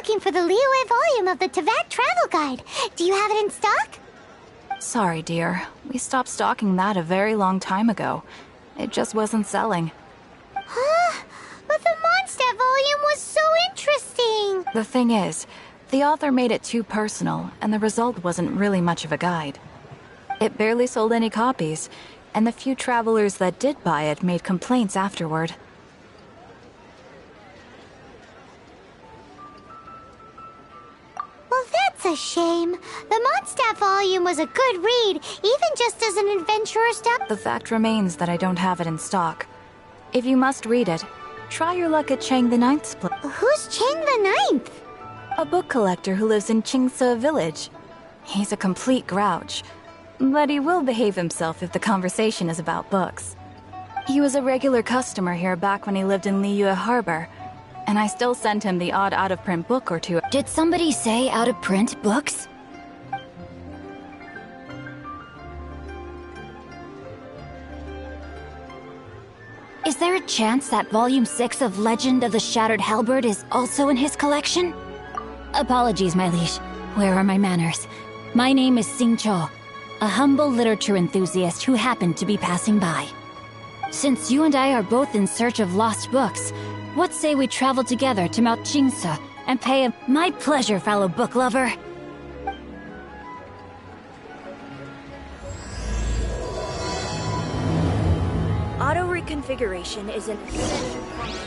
looking for the Liyue volume of the Teyvat Travel Guide. Do you have it in stock? Sorry, dear. We stopped stocking that a very long time ago. It just wasn't selling. Huh? But the Mondstadt volume was so interesting! The thing is, the author made it too personal, and the result wasn't really much of a guide. It barely sold any copies, and the few travelers that did buy it made complaints afterward. Well, that's a shame. The Mondstadt volume was a good read, even just as an adventurer step. The fact remains that I don't have it in stock. If you must read it, try your luck at Chang the Ninth's place. Who's Chang the Ninth? A book collector who lives in Qingce village. He's a complete grouch, but he will behave himself if the conversation is about books. He was a regular customer here back when he lived in Liyue Harbor, and I still send him the odd out-of-print book or two. Did somebody say out-of-print books? Is there a chance that Volume 6 of Legend of the Shattered Halberd is also in his collection? Apologies, my liege. Where are my manners? My name is Sing Cho, a humble literature enthusiast who happened to be passing by. Since you and I are both in search of lost books, what say we travel together to Mount Qingce and pay a... My pleasure, fellow book lover! Auto-reconfiguration is an essential function.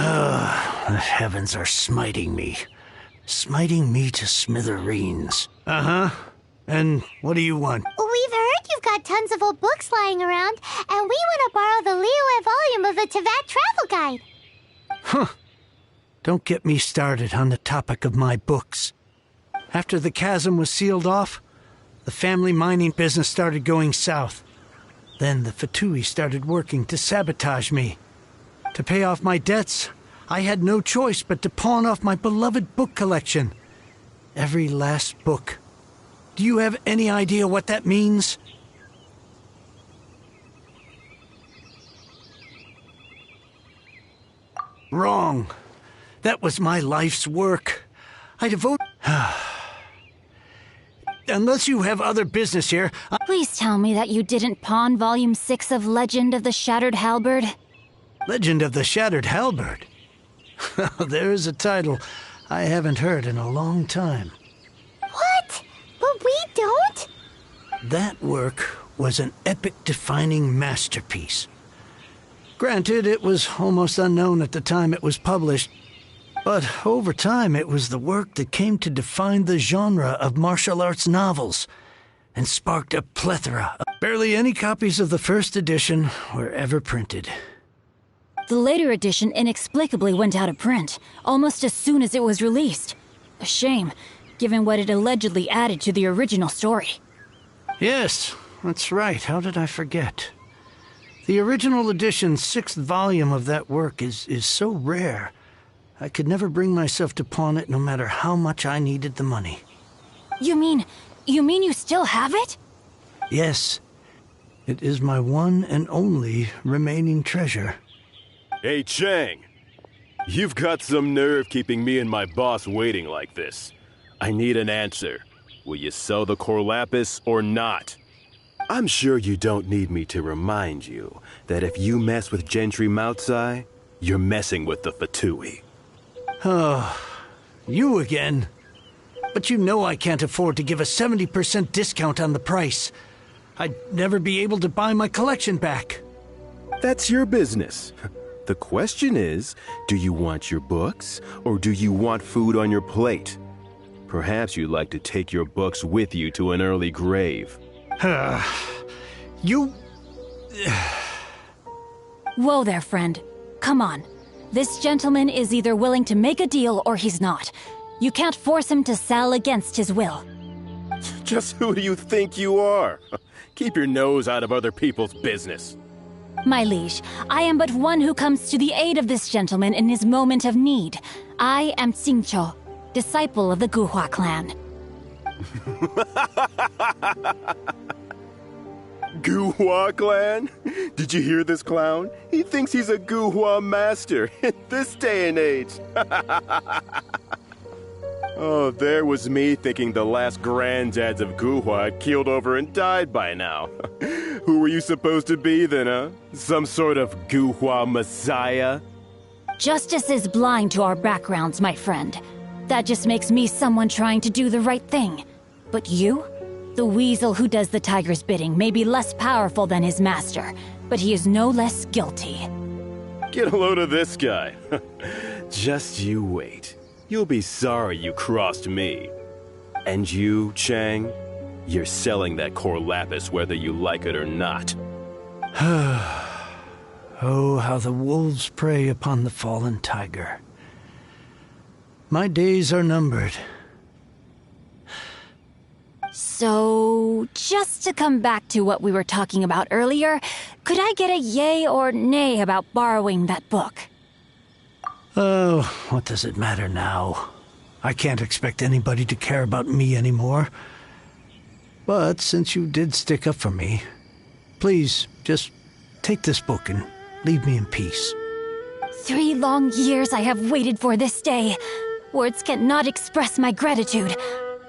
The heavens are smiting me. Smiting me to smithereens. Uh-huh. And what do you want? We've heard you've got tons of old books lying around, and we want to borrow the Liyue volume of the Teyvat Travel Guide. Huh. Don't get me started on the topic of my books. After the chasm was sealed off, the family mining business started going south. Then the Fatui started working to sabotage me. To pay off my debts, I had no choice but to pawn off my beloved book collection. Every last book. Do you have any idea what that means? Wrong. That was my life's work. I devote... Unless you have other business here... Please tell me that you didn't pawn Volume 6 of Legend of the Shattered Halberd. Legend of the Shattered Halberd? There's a title I haven't heard in a long time. What? But we don't? That work was an epic-defining masterpiece. Granted, it was almost unknown at the time it was published, but over time it was the work that came to define the genre of martial arts novels and sparked a plethora. Barely any copies of the first edition were ever printed. The later edition inexplicably went out of print, almost as soon as it was released. A shame, given what it allegedly added to the original story. Yes, that's right. How did I forget? The original edition's 6th volume of that work is so rare, I could never bring myself to pawn it no matter how much I needed the money. You mean you still have it? Yes. It is my one and only remaining treasure. Hey, Chang. You've got some nerve keeping me and my boss waiting like this. I need an answer. Will you sell the core lapis or not? I'm sure you don't need me to remind you that if you mess with Gentry Moutsai, you're messing with the Fatui. Oh, you again. But you know I can't afford to give a 70% discount on the price. I'd never be able to buy my collection back. That's your business. The question is, do you want your books, or do you want food on your plate? Perhaps you'd like to take your books with you to an early grave. You... Whoa there, friend. Come on. This gentleman is either willing to make a deal or he's not. You can't force him to sell against his will. Just who do you think you are? Keep your nose out of other people's business. My liege, I am but one who comes to the aid of this gentleman in his moment of need. I am Xingqiu, disciple of the Guhua clan. Guhua clan? Did you hear this clown? He thinks he's a Guhua master in this day and age. Oh, there was me thinking the last granddads of Guhua had keeled over and died by now. Who were you supposed to be then, huh? Some sort of Guhua messiah? Justice is blind to our backgrounds, my friend. That just makes me someone trying to do the right thing. But you? The weasel who does the tiger's bidding may be less powerful than his master, but he is no less guilty. Get a load of this guy. Just you wait. You'll be sorry you crossed me. And you, Chang, you're selling that core lapis whether you like it or not. Oh, how the wolves prey upon the fallen tiger. My days are numbered. So, just to come back to what we were talking about earlier, could I get a yay or nay about borrowing that book? Oh, what does it matter now? I can't expect anybody to care about me anymore. But since you did stick up for me, please, just take this book and leave me in peace. 3 long years I have waited for this day. Words cannot express my gratitude.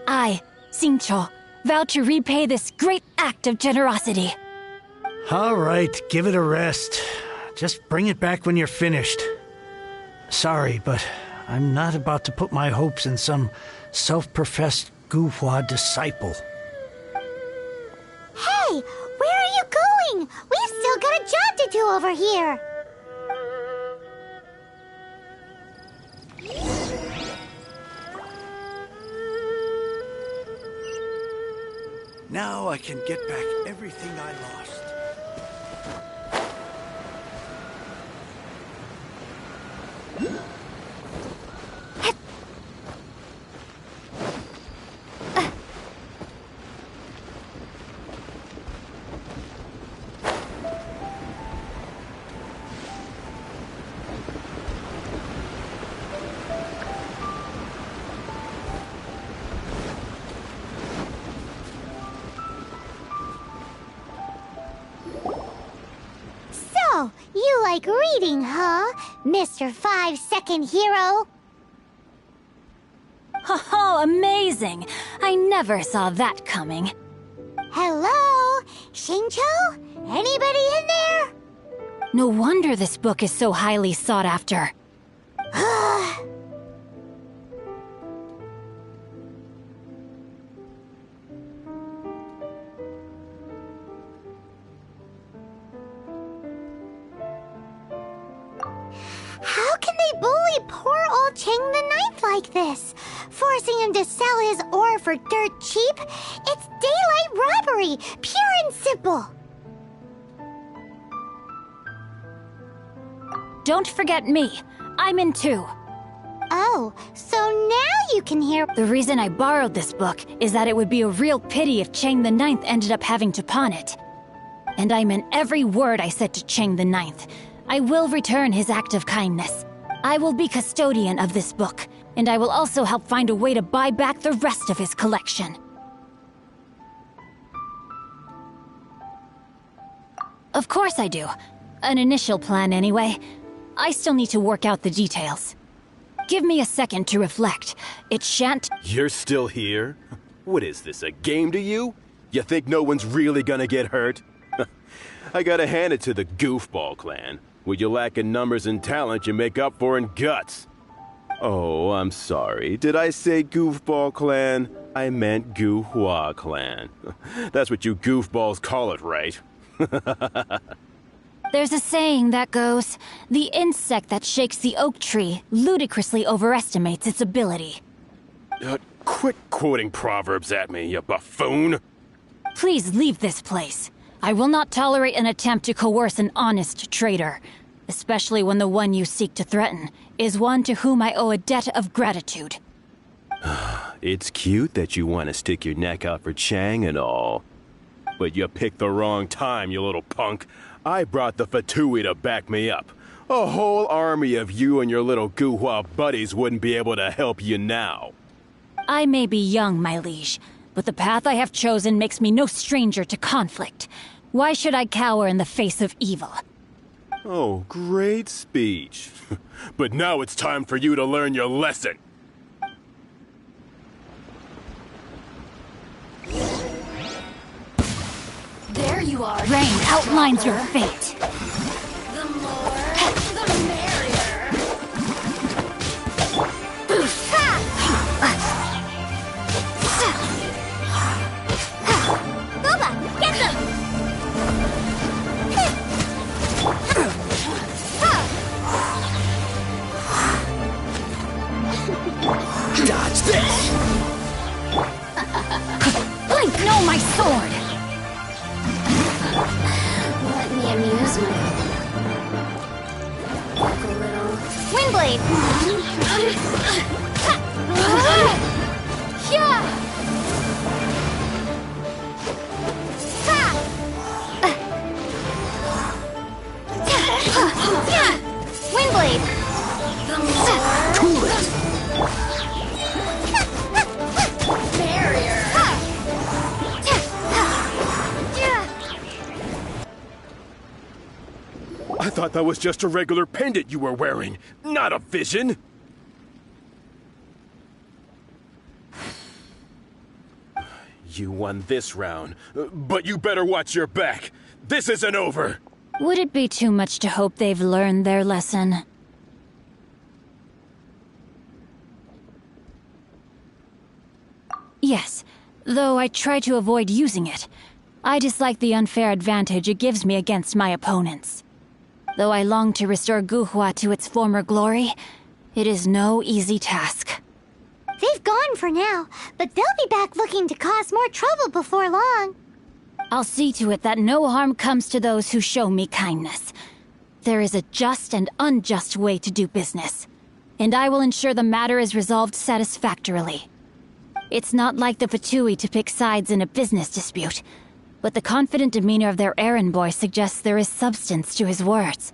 I, Xingqiu, vow to repay this great act of generosity. All right, give it a rest. Just bring it back when you're finished. Sorry, but I'm not about to put my hopes in some self-professed Guhua disciple. Hey, where are you going? We've still got a job to do over here. Now I can get back everything I lost. So, you like reading, huh, Mr. 5-second hero? Oh, amazing! I never saw that coming. Hello? Shincho? Anybody in there? No wonder this book is so highly sought after. How can they bully poor old Chang the Ninth like this? Forcing him to sell his ore for dirt cheap? It's daylight robbery, pure and simple. Don't forget me. I'm in too. Oh, so now you can hear... The reason I borrowed this book is that it would be a real pity if Chang the Ninth ended up having to pawn it. And I meant every word I said to Chang the Ninth. I will return his act of kindness. I will be custodian of this book, and I will also help find a way to buy back the rest of his collection. Of course I do. An initial plan anyway. I still need to work out the details. Give me a second to reflect. It shan't... You're still here? What is this, a game to you? You think no one's really gonna get hurt? I gotta hand it to the Goofball clan. What you lack in numbers and talent, you make up for in guts. Oh, I'm sorry. Did I say Goofball clan? I meant Goohua clan. That's what you goofballs call it, right? There's a saying that goes, the insect that shakes the oak tree ludicrously overestimates its ability. Quit quoting proverbs at me, you buffoon! Please leave this place. I will not tolerate an attempt to coerce an honest trader, especially when the one you seek to threaten is one to whom I owe a debt of gratitude. It's cute that you want to stick your neck out for Chang and all. But you picked the wrong time, you little punk. I brought the Fatui to back me up. A whole army of you and your little Guhua buddies wouldn't be able to help you now. I may be young, my liege, but the path I have chosen makes me no stranger to conflict. Why should I cower in the face of evil? Oh, great speech. But now it's time for you to learn your lesson. There you are. Rain outlines your fate. The more, the merrier. Booba, get them! Dodge this! Blink, no, my sword! Let me amuse myself. A little. Windblade! Windblade! Cool it! Barrier. I thought that was just a regular pendant you were wearing, not a vision. You won this round, but you better watch your back. This isn't over. Would it be too much to hope they've learned their lesson? Yes, though I try to avoid using it. I dislike the unfair advantage it gives me against my opponents. Though I long to restore Guhua to its former glory, it is no easy task. They've gone for now, but they'll be back looking to cause more trouble before long. I'll see to it that no harm comes to those who show me kindness. There is a just and unjust way to do business, and I will ensure the matter is resolved satisfactorily. It's not like the Fatui to pick sides in a business dispute, but the confident demeanor of their errand boy suggests there is substance to his words.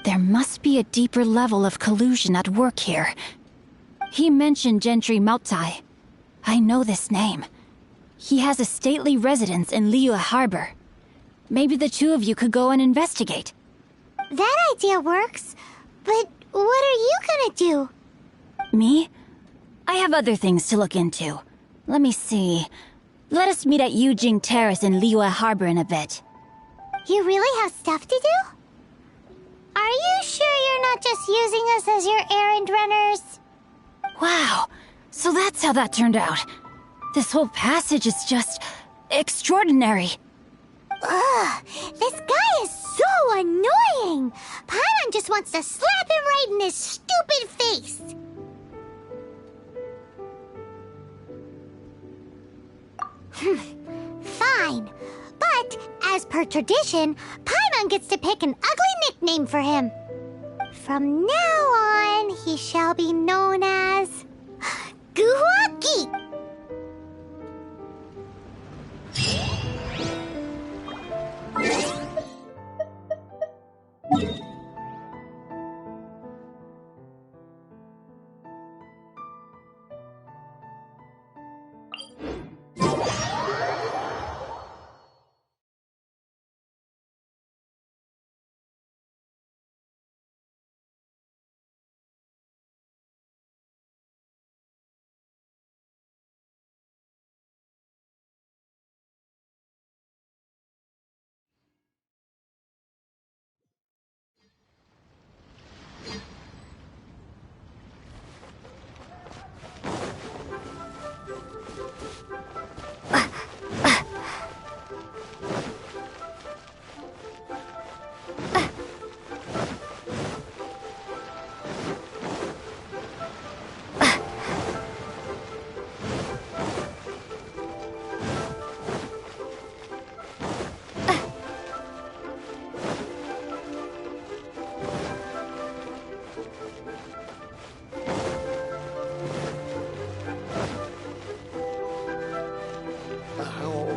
There must be a deeper level of collusion at work here. He mentioned Gentry Mautai. I know this name. He has a stately residence in Liyue Harbor. Maybe the two of you could go and investigate. That idea works, but what are you gonna do? Me? I have other things to look into. Let me see. Let us meet at Yujing Terrace in Liyue Harbor in a bit. You really have stuff to do? Are you sure you're not just using us as your errand runners? Wow, so that's how that turned out. This whole passage is just extraordinary. Ugh, this guy is so annoying! Paimon just wants to slap him right in his stupid face! Fine. But, as per tradition, Paimon gets to pick an ugly nickname for him. From now on, he shall be known as... Guwaki!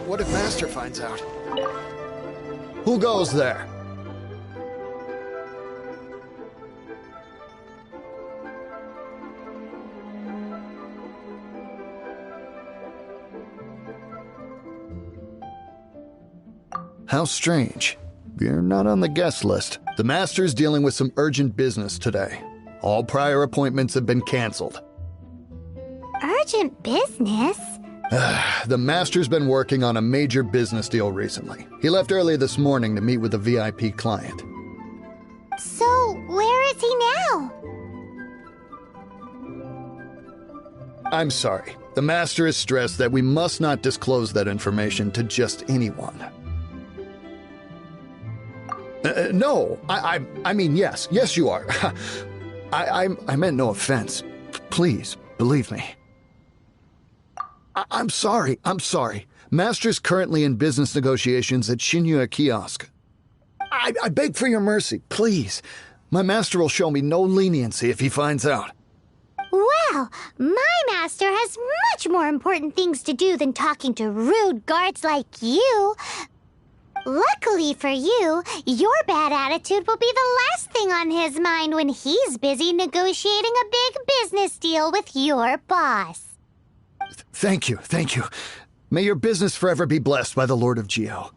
What if Master finds out? Who goes there? How strange. You're not on the guest list. The Master's dealing with some urgent business today. All prior appointments have been canceled. Urgent business? The Master's been working on a major business deal recently. He left early this morning to meet with a VIP client. So, where is he now? I'm sorry. The Master is stressed that we must not disclose that information to just anyone. No, I mean, yes. Yes, you are. I meant no offense. Please, believe me. I'm sorry. Master's currently in business negotiations at Shinya Kiosk. I beg for your mercy, please. My master will show me no leniency if he finds out. Well, my master has much more important things to do than talking to rude guards like you. Luckily for you, your bad attitude will be the last thing on his mind when he's busy negotiating a big business deal with your boss. Thank you. May your business forever be blessed by the Lord of Geo.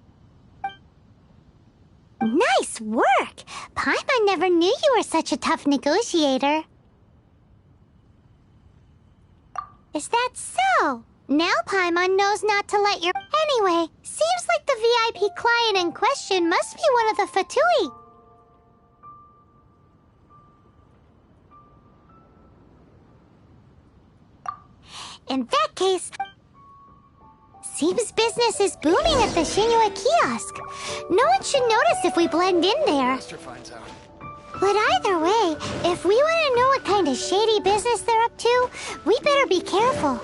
Nice work! Paimon never knew you were such a tough negotiator. Is that so? Now Paimon knows not to let your... Anyway, seems like the VIP client in question must be one of the Fatui. In that case, seems business is booming at the Shinya Kiosk. No one should notice if we blend in there. Master finds out. But either way, if we want to know what kind of shady business they're up to, we better be careful.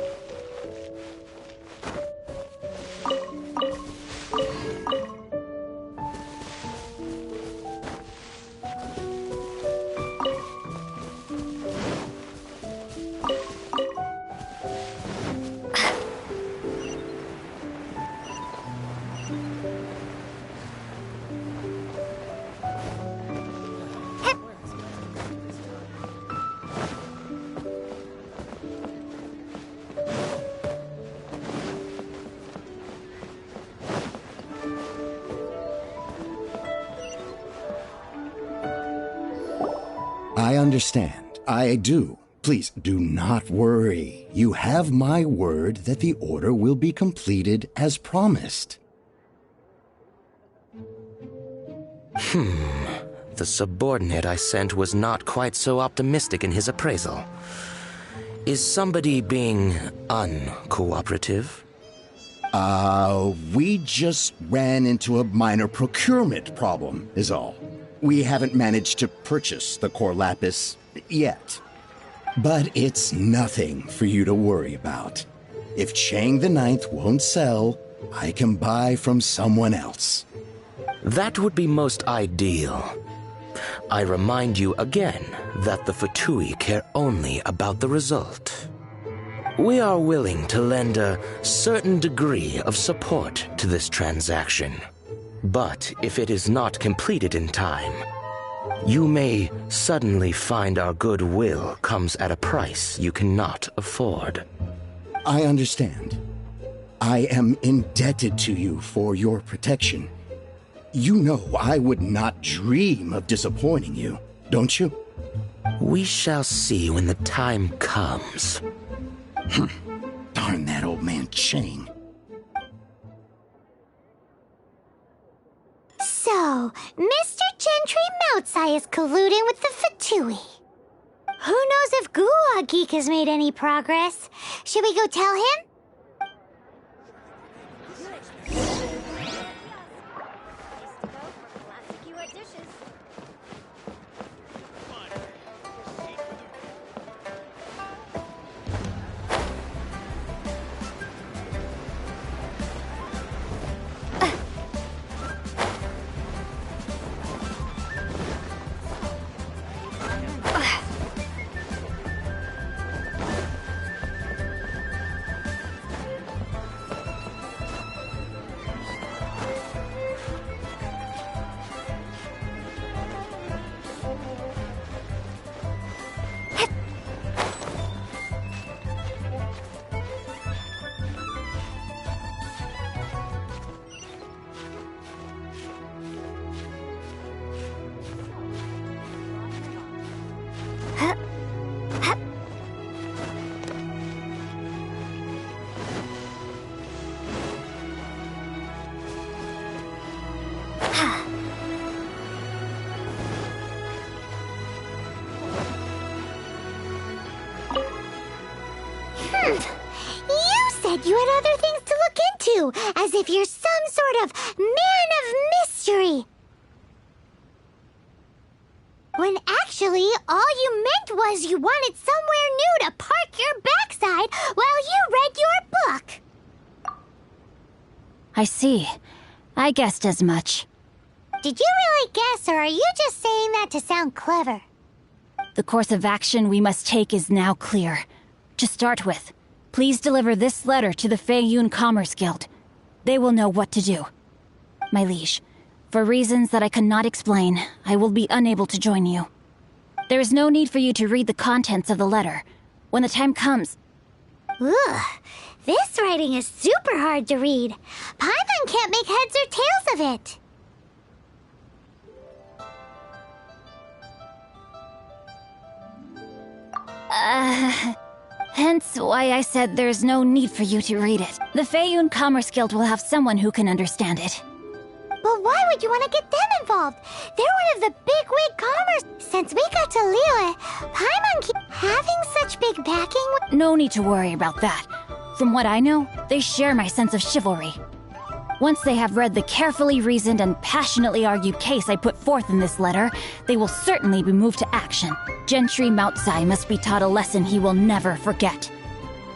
I understand. I do. Please do not worry. You have my word that the order will be completed as promised. The subordinate I sent was not quite so optimistic in his appraisal. Is somebody being uncooperative? We just ran into a minor procurement problem, is all. We haven't managed to purchase the core lapis yet. But it's nothing for you to worry about. If Chang the Ninth won't sell, I can buy from someone else. That would be most ideal. I remind you again that the Fatui care only about the result. We are willing to lend a certain degree of support to this transaction. But if it is not completed in time, you may suddenly find our goodwill comes at a price you cannot afford. I understand. I am indebted to you for your protection. You know I would not dream of disappointing you, don't you? We shall see when the time comes. Darn that old man Chang. So, Mr. Gentry Moutsai is colluding with the Fatui. Who knows if Gulag Geek has made any progress? Should we go tell him? You had other things to look into, as if you're some sort of man of mystery. When actually, all you meant was you wanted somewhere new to park your backside while you read your book. I see. I guessed as much. Did you really guess, or are you just saying that to sound clever? The course of action we must take is now clear. To start with, please deliver this letter to the Feiyun Commerce Guild. They will know what to do. My liege, for reasons that I cannot explain, I will be unable to join you. There is no need for you to read the contents of the letter. When the time comes... Ugh, this writing is super hard to read. Paimon can't make heads or tails of it. Hence why I said there's no need for you to read it. The Feiyun Commerce Guild will have someone who can understand it. But why would you want to get them involved? They're one of the bigwig commerce. Since we got to Liyue, Paimon keep having such big backing. No need to worry about that. From what I know, they share my sense of chivalry. Once they have read the carefully reasoned and passionately argued case I put forth in this letter, they will certainly be moved to action. Gentry Moutsai must be taught a lesson he will never forget.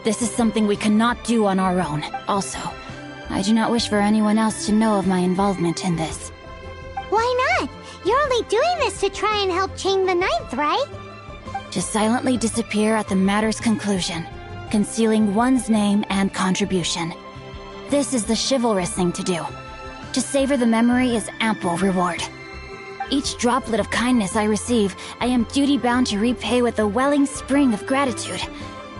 This is something we cannot do on our own. Also, I do not wish for anyone else to know of my involvement in this. Why not? You're only doing this to try and help Chang the Ninth, right? To silently disappear at the matter's conclusion, concealing one's name and contribution. This is the chivalrous thing to do. To savor the memory is ample reward. Each droplet of kindness I receive, I am duty-bound to repay with a welling spring of gratitude.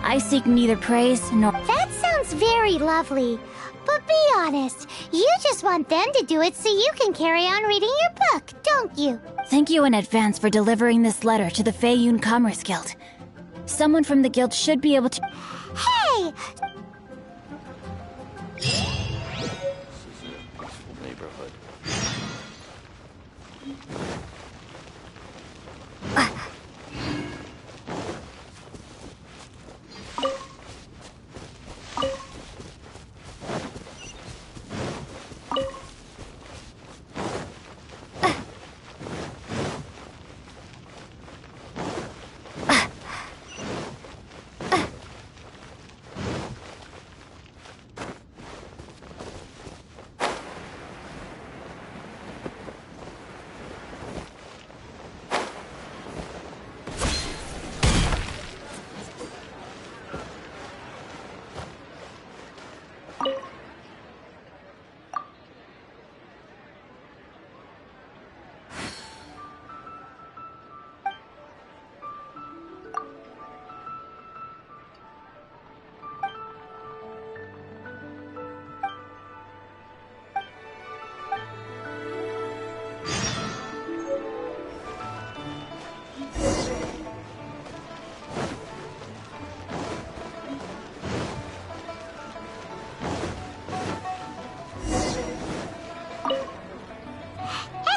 I seek neither praise nor— That sounds very lovely. But be honest, you just want them to do it so you can carry on reading your book, don't you? Thank you in advance for delivering this letter to the Feiyun Commerce Guild. Someone from the guild should be able to— Hey! Neighborhood.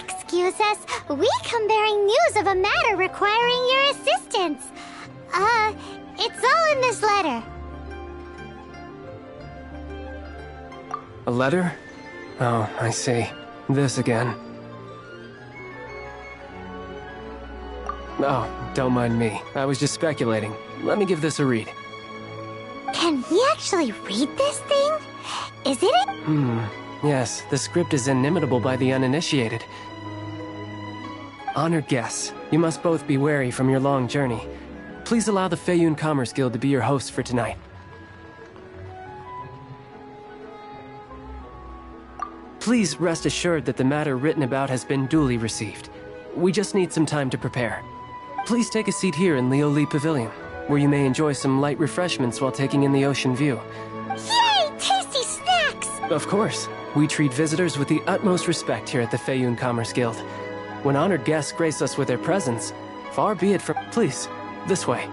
Excuse us, we come bearing news of a matter requiring your assistance. It's all in this letter. A letter? Oh, I see. This again. Oh, don't mind me. I was just speculating. Let me give this a read. Can we actually read this thing? Is it Yes, the script is inimitable by the uninitiated. Honored guests, you must both be wary from your long journey. Please allow the Feiyun Commerce Guild to be your host for tonight. Please rest assured that the matter written about has been duly received. We just need some time to prepare. Please take a seat here in Leo Lee Pavilion, where you may enjoy some light refreshments while taking in the ocean view. Yay! Tasty snacks! Of course, we treat visitors with the utmost respect here at the Feiyun Commerce Guild. When honored guests grace us with their presence, far be it from— Please, this way.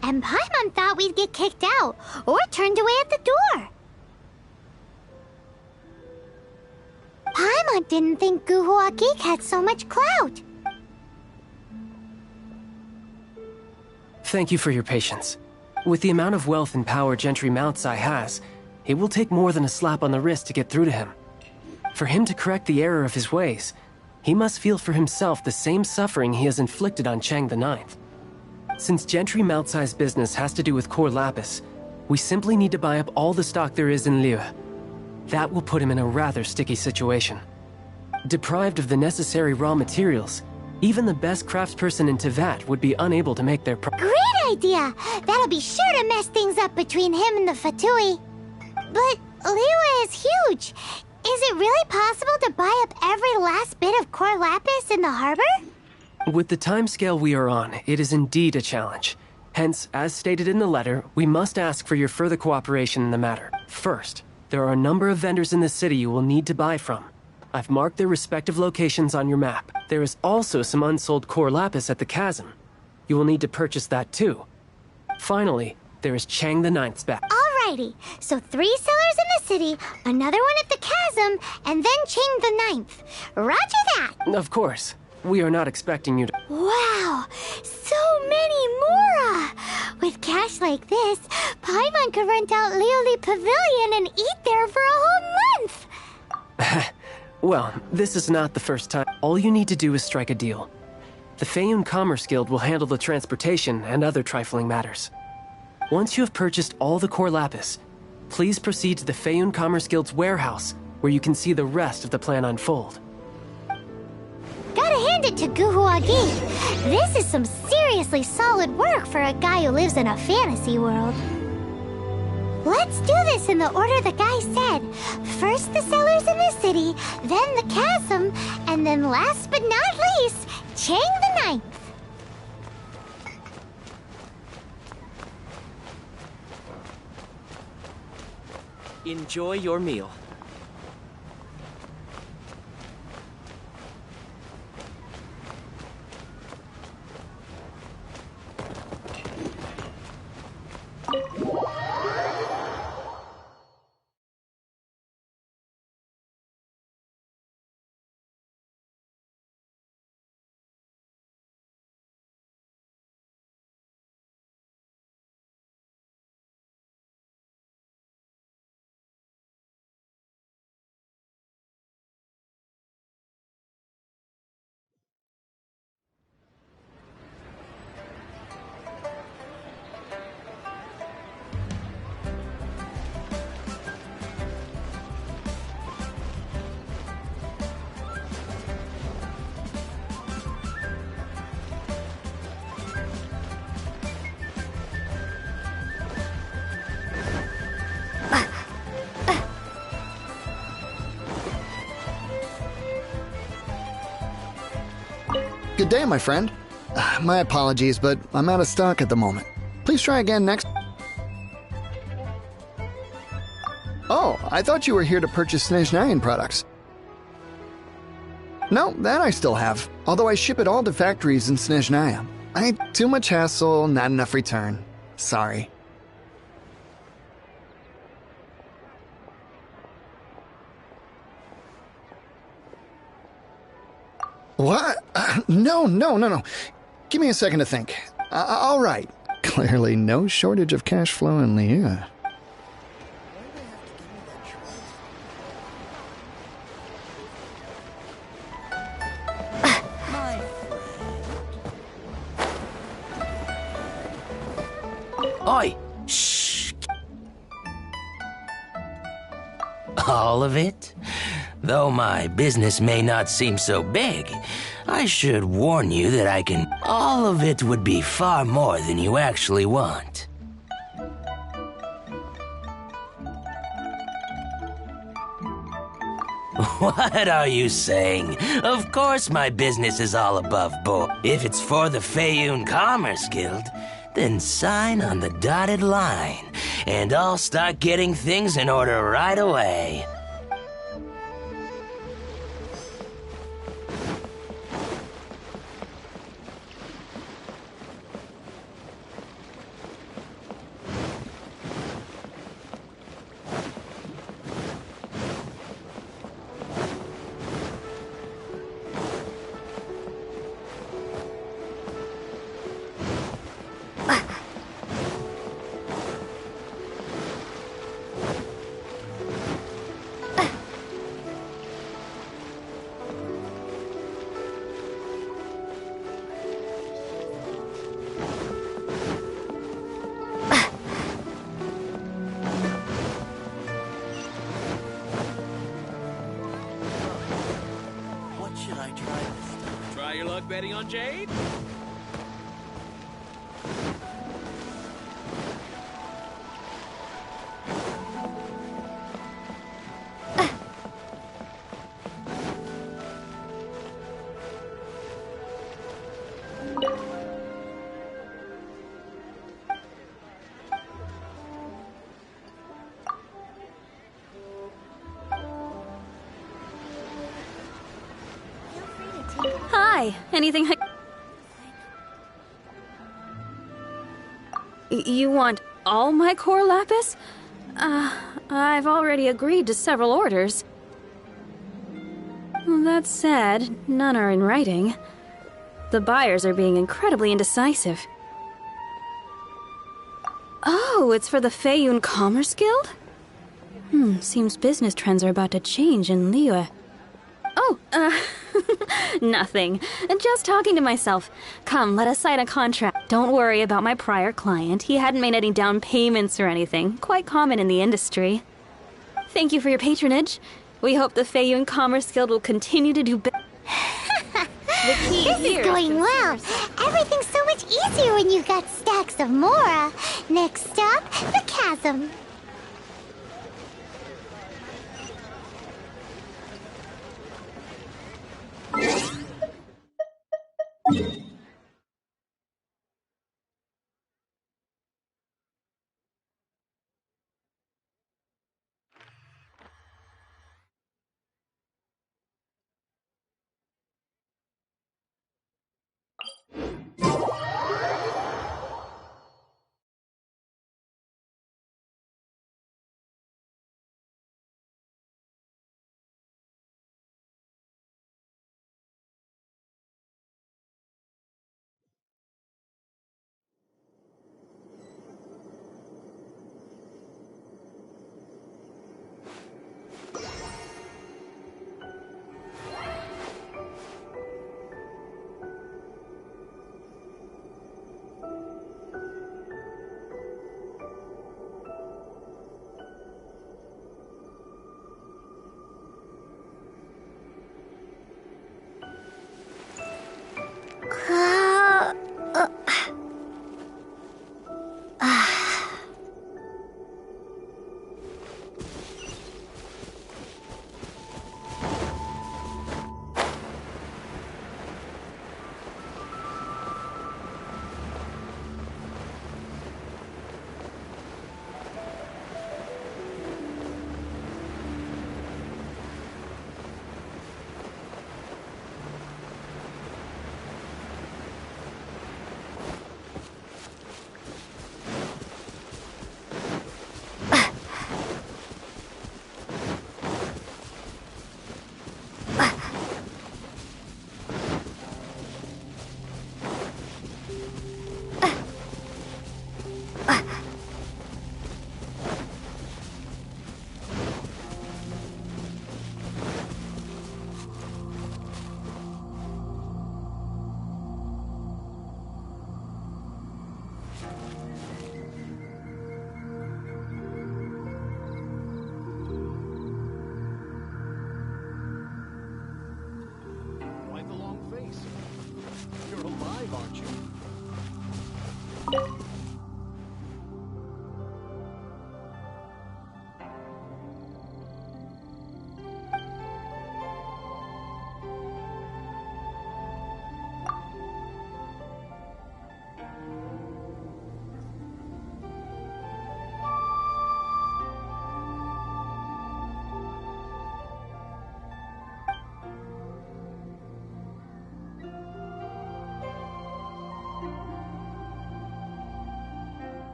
And Paimon thought we'd get kicked out, or turned away at the door. Paimon didn't think Guhua Geek had so much clout. Thank you for your patience. With the amount of wealth and power Gentry Moutsai has, it will take more than a slap on the wrist to get through to him. For him to correct the error of his ways, he must feel for himself the same suffering he has inflicted on Chang the Ninth. Since Gentry Moutsai's business has to do with core lapis, we simply need to buy up all the stock there is in Liyue. That will put him in a rather sticky situation. Deprived of the necessary raw materials, even the best craftsperson in Tevat would be unable to make their Great idea! That'll be sure to mess things up between him and the Fatui. But Liyue is huge. Is it really possible to buy up every last bit of core lapis in the harbor? With the timescale we are on, it is indeed a challenge. Hence, as stated in the letter, we must ask for your further cooperation in the matter. First, there are a number of vendors in the city you will need to buy from. I've marked their respective locations on your map. There is also some unsold core lapis at the chasm. You will need to purchase that too. Finally, there is Chang the Ninth's back. Alrighty, so 3 sellers in the city, another one at the chasm, and then Chang the Ninth. Roger that! Of course. We are not expecting you to— Wow, so many cash like this, Paimon could rent out Lioli Pavilion and eat there for a whole month! Well, this is not the first time. All you need to do is strike a deal. The Feiyun Commerce Guild will handle the transportation and other trifling matters. Once you have purchased all the core lapis, please proceed to the Feiyun Commerce Guild's warehouse, where you can see the rest of the plan unfold. Gotta hand it to Guhuagi. This is some seriously solid work for a guy who lives in a fantasy world. Let's do this in the order the guy said. First the cellars in the city, then the chasm, and then last but not least, Chang the Ninth. Enjoy your meal. Good day, my friend. My apologies, but I'm out of stock at the moment. Please try again next. Oh, I thought you were here to purchase Snezhnayan products. No, that I still have, although I ship it all to factories in Snezhnaya. Too much hassle, not enough return. Sorry. What? No. Give me a second to think. All right. Clearly no shortage of cash flow in Liyue. Oi! Shh! All of it? Though my business may not seem so big, I should warn you that I can... All of it would be far more than you actually want. What are you saying? Of course my business is all above board. If it's for the Feiyun Commerce Guild, then sign on the dotted line, and I'll start getting things in order right away. Try your luck betting on Jade? Hi, anything You want all my core lapis? I've already agreed to several orders. That said, none are in writing. The buyers are being incredibly indecisive. Oh, it's for the Feiyun Commerce Guild? Seems business trends are about to change in Liyue. Oh, nothing. Just talking to myself. Come, let us sign a contract. Don't worry about my prior client. He hadn't made any down payments or anything. Quite common in the industry. Thank you for your patronage. We hope the Feiyun Commerce Guild will continue to do This is going well. Everything's so much easier when you've got stacks of Mora. Next stop, the chasm.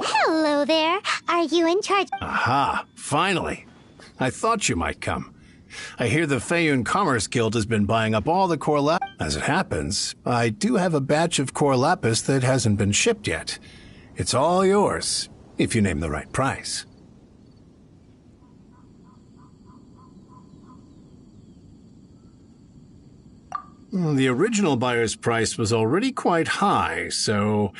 Hello there. Are you in charge? Aha, finally. I thought you might come. I hear the Feiyun Commerce Guild has been buying up all the core lapis. As it happens, I do have a batch of core lapis that hasn't been shipped yet. It's all yours, if you name the right price. The original buyer's price was already quite high, so...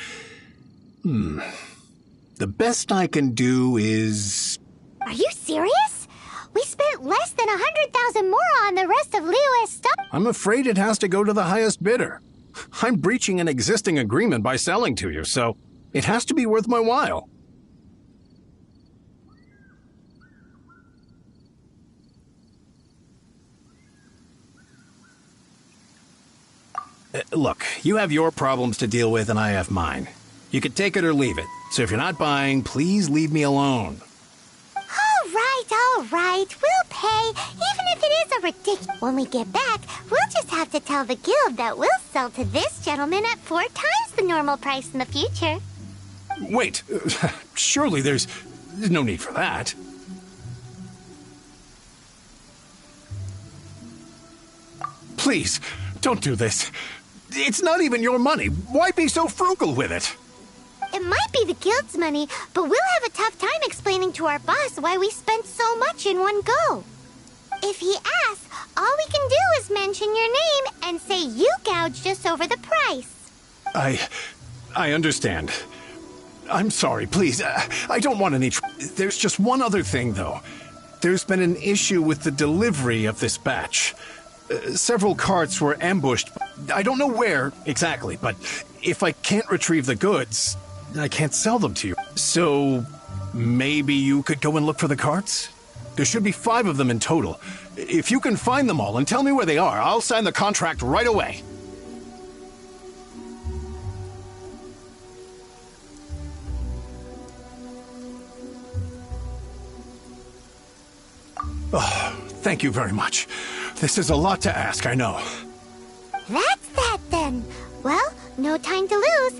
The best I can do is... Are you serious? We spent less than 100,000 more on the rest of Liyue's stuff. I'm afraid it has to go to the highest bidder. I'm breaching an existing agreement by selling to you, so it has to be worth my while. Look, you have your problems to deal with and I have mine. You could take it or leave it. So if you're not buying, please leave me alone. All right. We'll pay, even if it is a ridiculous. When we get back, we'll just have to tell the guild that we'll sell to this gentleman at 4 times the normal price in the future. Wait, surely there's no need for that. Please, don't do this. It's not even your money. Why be so frugal with it? It might be the guild's money, but we'll have a tough time explaining to our boss why we spent so much in one go. If he asks, all we can do is mention your name and say you gouged us over the price. I understand. I'm sorry, please. I don't want any There's just one other thing, though. There's been an issue with the delivery of this batch. Several carts were ambushed. I don't know where exactly, but if I can't retrieve the goods, I can't sell them to you. So maybe you could go and look for the carts? There should be 5 of them in total. If you can find them all and tell me where they are, I'll sign the contract right away. Oh, thank you very much. This is a lot to ask, I know. That's that then. Well, no time to lose.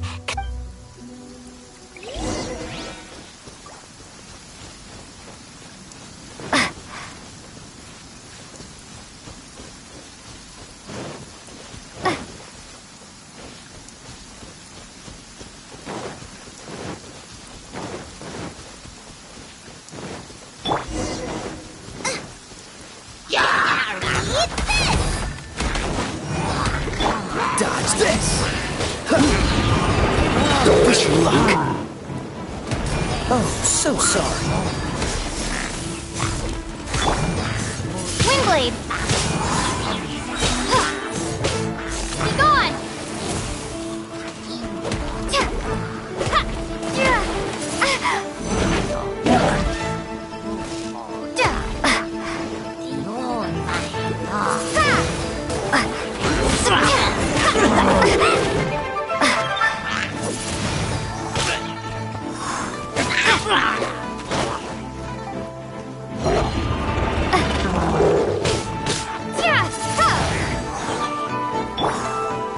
Dodge this! Wish you luck. Oh, so sorry. Windblade! Be gone!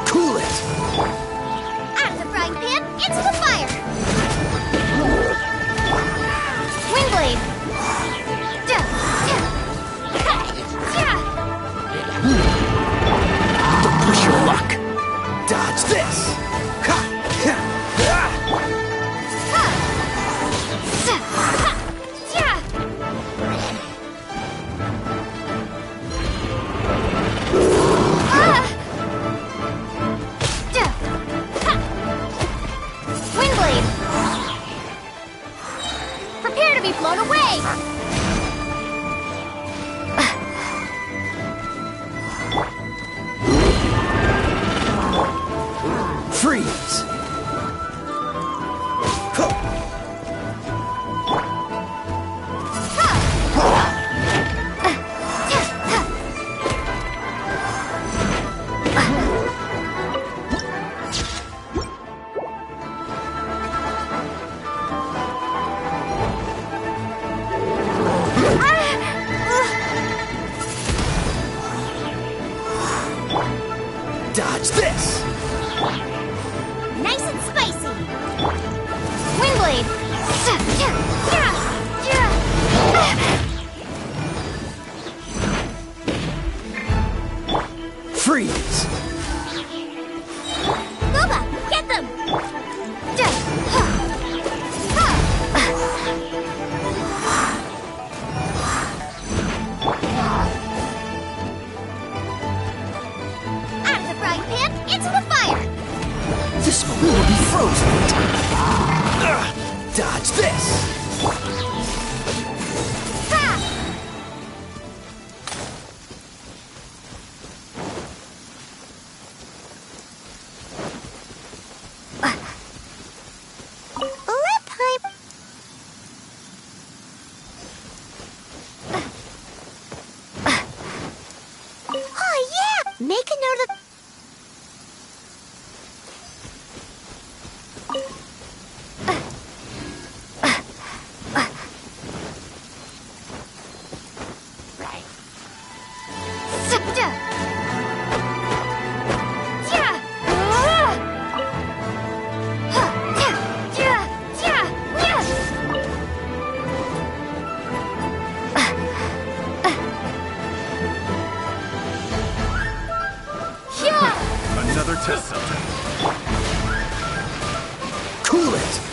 Cool it! Out of the frying pan, into the fire! Windblade! Don't push your luck! Dodge this! Windblade! Prepare to be blown away! Freeze! Dodge this! Nice and spicy! Windblade! Freeze! Boba, get them! Out of the frying pan, into the fire! This one will be frozen! Dodge this! Lip pipe! Oh yeah! Make a note of... Cool it!